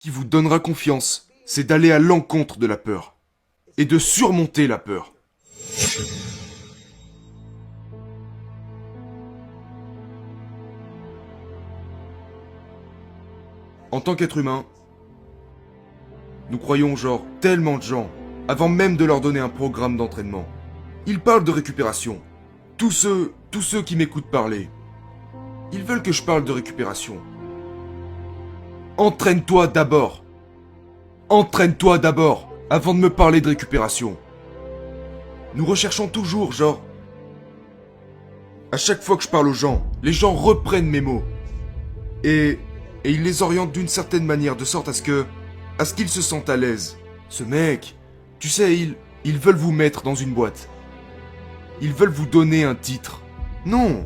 qui vous donnera confiance, c'est d'aller à l'encontre de la peur. Et de surmonter la peur. En tant qu'être humain, nous croyons genre tellement de gens, avant même de leur donner un programme d'entraînement. Ils parlent de récupération. Tous ceux qui m'écoutent parler, ils veulent que je parle de récupération. Entraîne-toi d'abord. Entraîne-toi d'abord, avant de me parler de récupération. Nous recherchons toujours, genre... À chaque fois que je parle aux gens, les gens reprennent mes mots. Et ils les orientent d'une certaine manière, de sorte à ce qu'ils se sentent à l'aise. Ce mec, tu sais, ils veulent vous mettre dans une boîte. Ils veulent vous donner un titre. Non,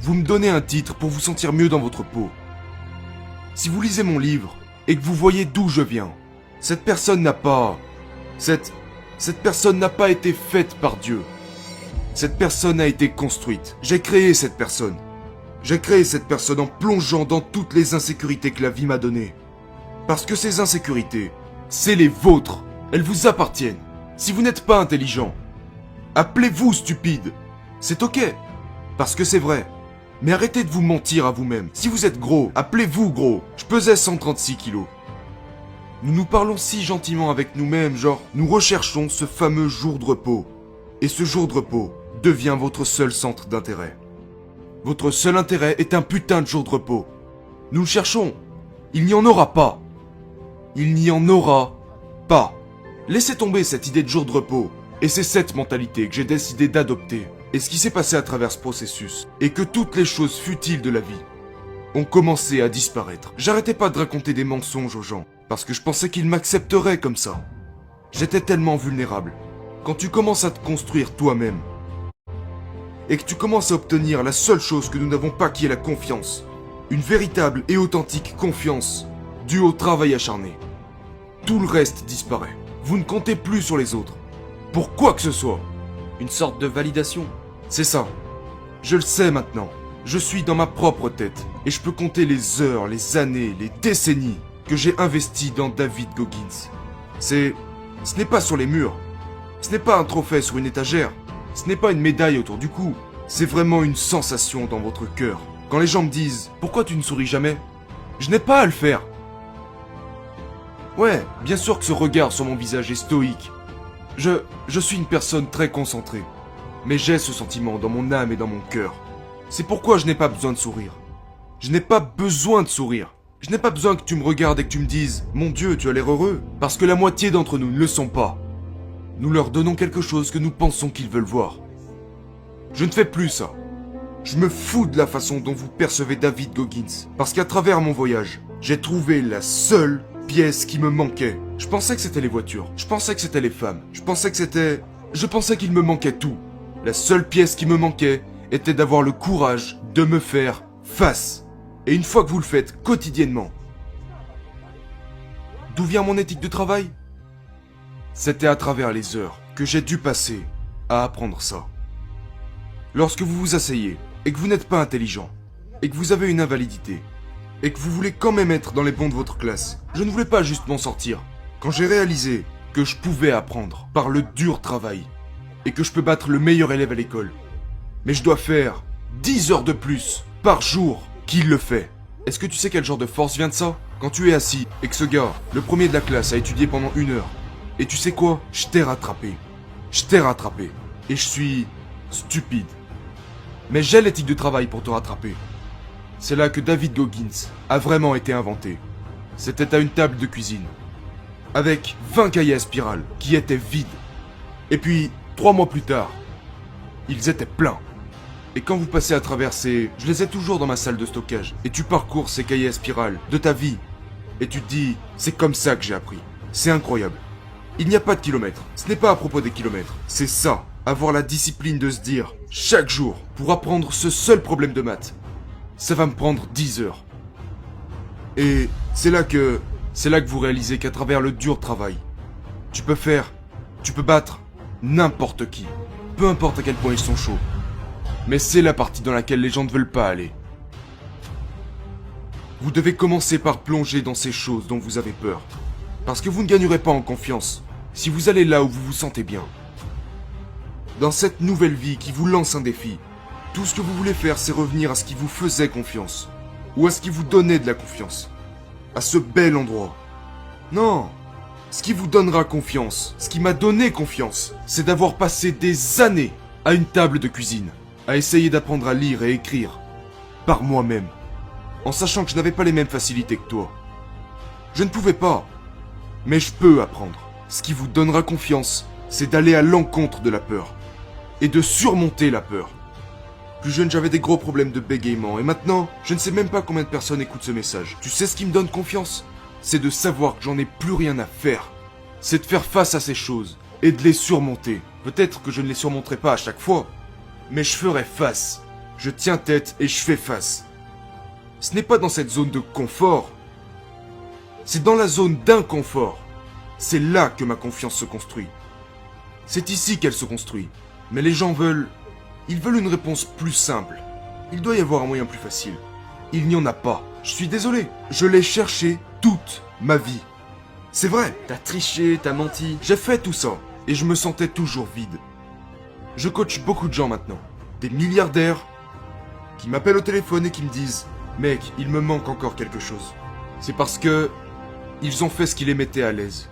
vous me donnez un titre pour vous sentir mieux dans votre peau. Si vous lisez mon livre et que vous voyez d'où je viens, cette personne n'a pas... Cette personne n'a pas été faite par Dieu. Cette personne a été construite. J'ai créé cette personne. J'ai créé cette personne en plongeant dans toutes les insécurités que la vie m'a données. Parce que ces insécurités, c'est les vôtres. Elles vous appartiennent. Si vous n'êtes pas intelligent, appelez-vous stupide. C'est ok. Parce que c'est vrai. Mais arrêtez de vous mentir à vous-même. Si vous êtes gros, appelez-vous gros. Je pesais 136 kilos. Nous nous parlons si gentiment avec nous-mêmes, genre, nous recherchons ce fameux jour de repos. Et ce jour de repos devient votre seul centre d'intérêt. Votre seul intérêt est un putain de jour de repos. Nous le cherchons. Il n'y en aura pas. Il n'y en aura pas. Laissez tomber cette idée de jour de repos. Et c'est cette mentalité que j'ai décidé d'adopter. Et ce qui s'est passé à travers ce processus, est que toutes les choses futiles de la vie ont commencé à disparaître. J'arrêtais pas de raconter des mensonges aux gens, parce que je pensais qu'ils m'accepteraient comme ça. J'étais tellement vulnérable. Quand tu commences à te construire toi-même, et que tu commences à obtenir la seule chose que nous n'avons pas qui est la confiance, une véritable et authentique confiance, due au travail acharné, tout le reste disparaît. Vous ne comptez plus sur les autres. Pour quoi que ce soit. Une sorte de validation. C'est ça. Je le sais maintenant. Je suis dans ma propre tête. Et je peux compter les heures, les années, les décennies que j'ai investies dans David Goggins. Ce n'est pas sur les murs. Ce n'est pas un trophée sur une étagère. Ce n'est pas une médaille autour du cou. C'est vraiment une sensation dans votre cœur. Quand les gens me disent « Pourquoi tu ne souris jamais ?» Je n'ai pas à le faire. Ouais, bien sûr que ce regard sur mon visage est stoïque. Je suis une personne très concentrée. Mais j'ai ce sentiment dans mon âme et dans mon cœur. C'est pourquoi je n'ai pas besoin de sourire. Je n'ai pas besoin de sourire. Je n'ai pas besoin que tu me regardes et que tu me dises « Mon Dieu, tu as l'air heureux ». Parce que la moitié d'entre nous ne le sont pas. Nous leur donnons quelque chose que nous pensons qu'ils veulent voir. Je ne fais plus ça. Je me fous de la façon dont vous percevez David Goggins. Parce qu'à travers mon voyage, j'ai trouvé la seule pièce qui me manquait. Je pensais que c'était les voitures. Je pensais que c'était les femmes. Je pensais qu'il me manquait tout. La seule pièce qui me manquait était d'avoir le courage de me faire face. Et une fois que vous le faites quotidiennement. D'où vient mon éthique de travail ? C'était à travers les heures que j'ai dû passer à apprendre ça. Lorsque vous vous asseyez et que vous n'êtes pas intelligent, et que vous avez une invalidité, et que vous voulez quand même être dans les bons de votre classe, je ne voulais pas juste m'en sortir. Quand j'ai réalisé que je pouvais apprendre par le dur travail, et que je peux battre le meilleur élève à l'école, mais je dois faire 10 heures de plus par jour qu'il le fait. Est-ce que tu sais quel genre de force vient de ça ? Quand tu es assis et que ce gars, le premier de la classe, a étudié pendant 1 heure, et tu sais quoi ? Je t'ai rattrapé. Je t'ai rattrapé. Et je suis stupide. Mais j'ai l'éthique de travail pour te rattraper. C'est là que David Goggins a vraiment été inventé. C'était à une table de cuisine, avec 20 cahiers à spirale qui étaient vides. Et puis, 3 mois plus tard, ils étaient pleins. Et quand vous passez à travers je les ai toujours dans ma salle de stockage. Et tu parcours ces cahiers à spirale de ta vie. Et tu te dis, c'est comme ça que j'ai appris. C'est incroyable. Il n'y a pas de kilomètres. Ce n'est pas à propos des kilomètres. C'est ça. Avoir la discipline de se dire, chaque jour, pour apprendre ce seul problème de maths, ça va me prendre 10 heures. Et c'est là que vous réalisez qu'à travers le dur travail, tu peux battre n'importe qui. Peu importe à quel point ils sont chauds. Mais c'est la partie dans laquelle les gens ne veulent pas aller. Vous devez commencer par plonger dans ces choses dont vous avez peur. Parce que vous ne gagnerez pas en confiance si vous allez là où vous vous sentez bien. Dans cette nouvelle vie qui vous lance un défi, tout ce que vous voulez faire, c'est revenir à ce qui vous faisait confiance. Ou à ce qui vous donnait de la confiance. À ce bel endroit. Non, ce qui vous donnera confiance, ce qui m'a donné confiance, c'est d'avoir passé des années à une table de cuisine, à essayer d'apprendre à lire et écrire, par moi-même, en sachant que je n'avais pas les mêmes facilités que toi. Je ne pouvais pas, mais je peux apprendre. Ce qui vous donnera confiance, c'est d'aller à l'encontre de la peur, et de surmonter la peur. Plus jeune, j'avais des gros problèmes de bégaiement, et maintenant, je ne sais même pas combien de personnes écoutent ce message. Tu sais ce qui me donne confiance ? C'est de savoir que j'en ai plus rien à faire. C'est de faire face à ces choses, et de les surmonter. Peut-être que je ne les surmonterai pas à chaque fois, mais je ferai face. Je tiens tête et je fais face. Ce n'est pas dans cette zone de confort. C'est dans la zone d'inconfort. C'est là que ma confiance se construit. C'est ici qu'elle se construit. Mais les gens veulent... Ils veulent une réponse plus simple. Il doit y avoir un moyen plus facile. Il n'y en a pas. Je suis désolé. Je l'ai cherché toute ma vie. C'est vrai. T'as triché, t'as menti. J'ai fait tout ça. Et je me sentais toujours vide. Je coach beaucoup de gens maintenant. Des milliardaires qui m'appellent au téléphone et qui me disent « Mec, il me manque encore quelque chose. » C'est parce que ils ont fait ce qui les mettait à l'aise.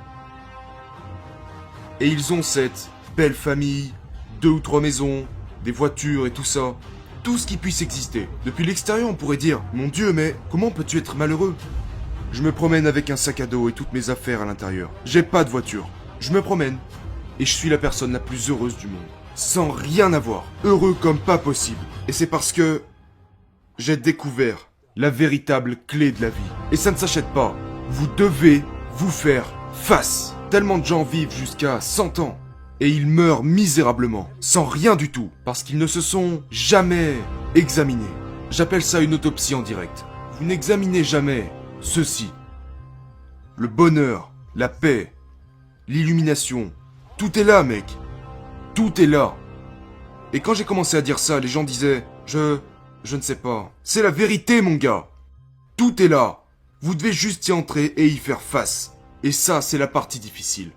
Et ils ont cette belle famille, 2 ou 3 maisons, des voitures et tout ça. Tout ce qui puisse exister. Depuis l'extérieur, on pourrait dire « Mon Dieu, mais comment peux-tu être malheureux ?» Je me promène avec un sac à dos et toutes mes affaires à l'intérieur. J'ai pas de voiture. Je me promène. Et je suis la personne la plus heureuse du monde. Sans rien avoir. Heureux comme pas possible. Et c'est parce que... j'ai découvert la véritable clé de la vie. Et ça ne s'achète pas. Vous devez vous faire face. Tellement de gens vivent jusqu'à 100 ans. Et ils meurent misérablement. Sans rien du tout. Parce qu'ils ne se sont jamais examinés. J'appelle ça une autopsie en direct. Vous n'examinez jamais ceci. Le bonheur, la paix, l'illumination. Tout est là, mec. Tout est là. Et quand j'ai commencé à dire ça, les gens disaient « Je ne sais pas. » C'est la vérité, mon gars. Tout est là. Vous devez juste y entrer et y faire face. Et ça, c'est la partie difficile.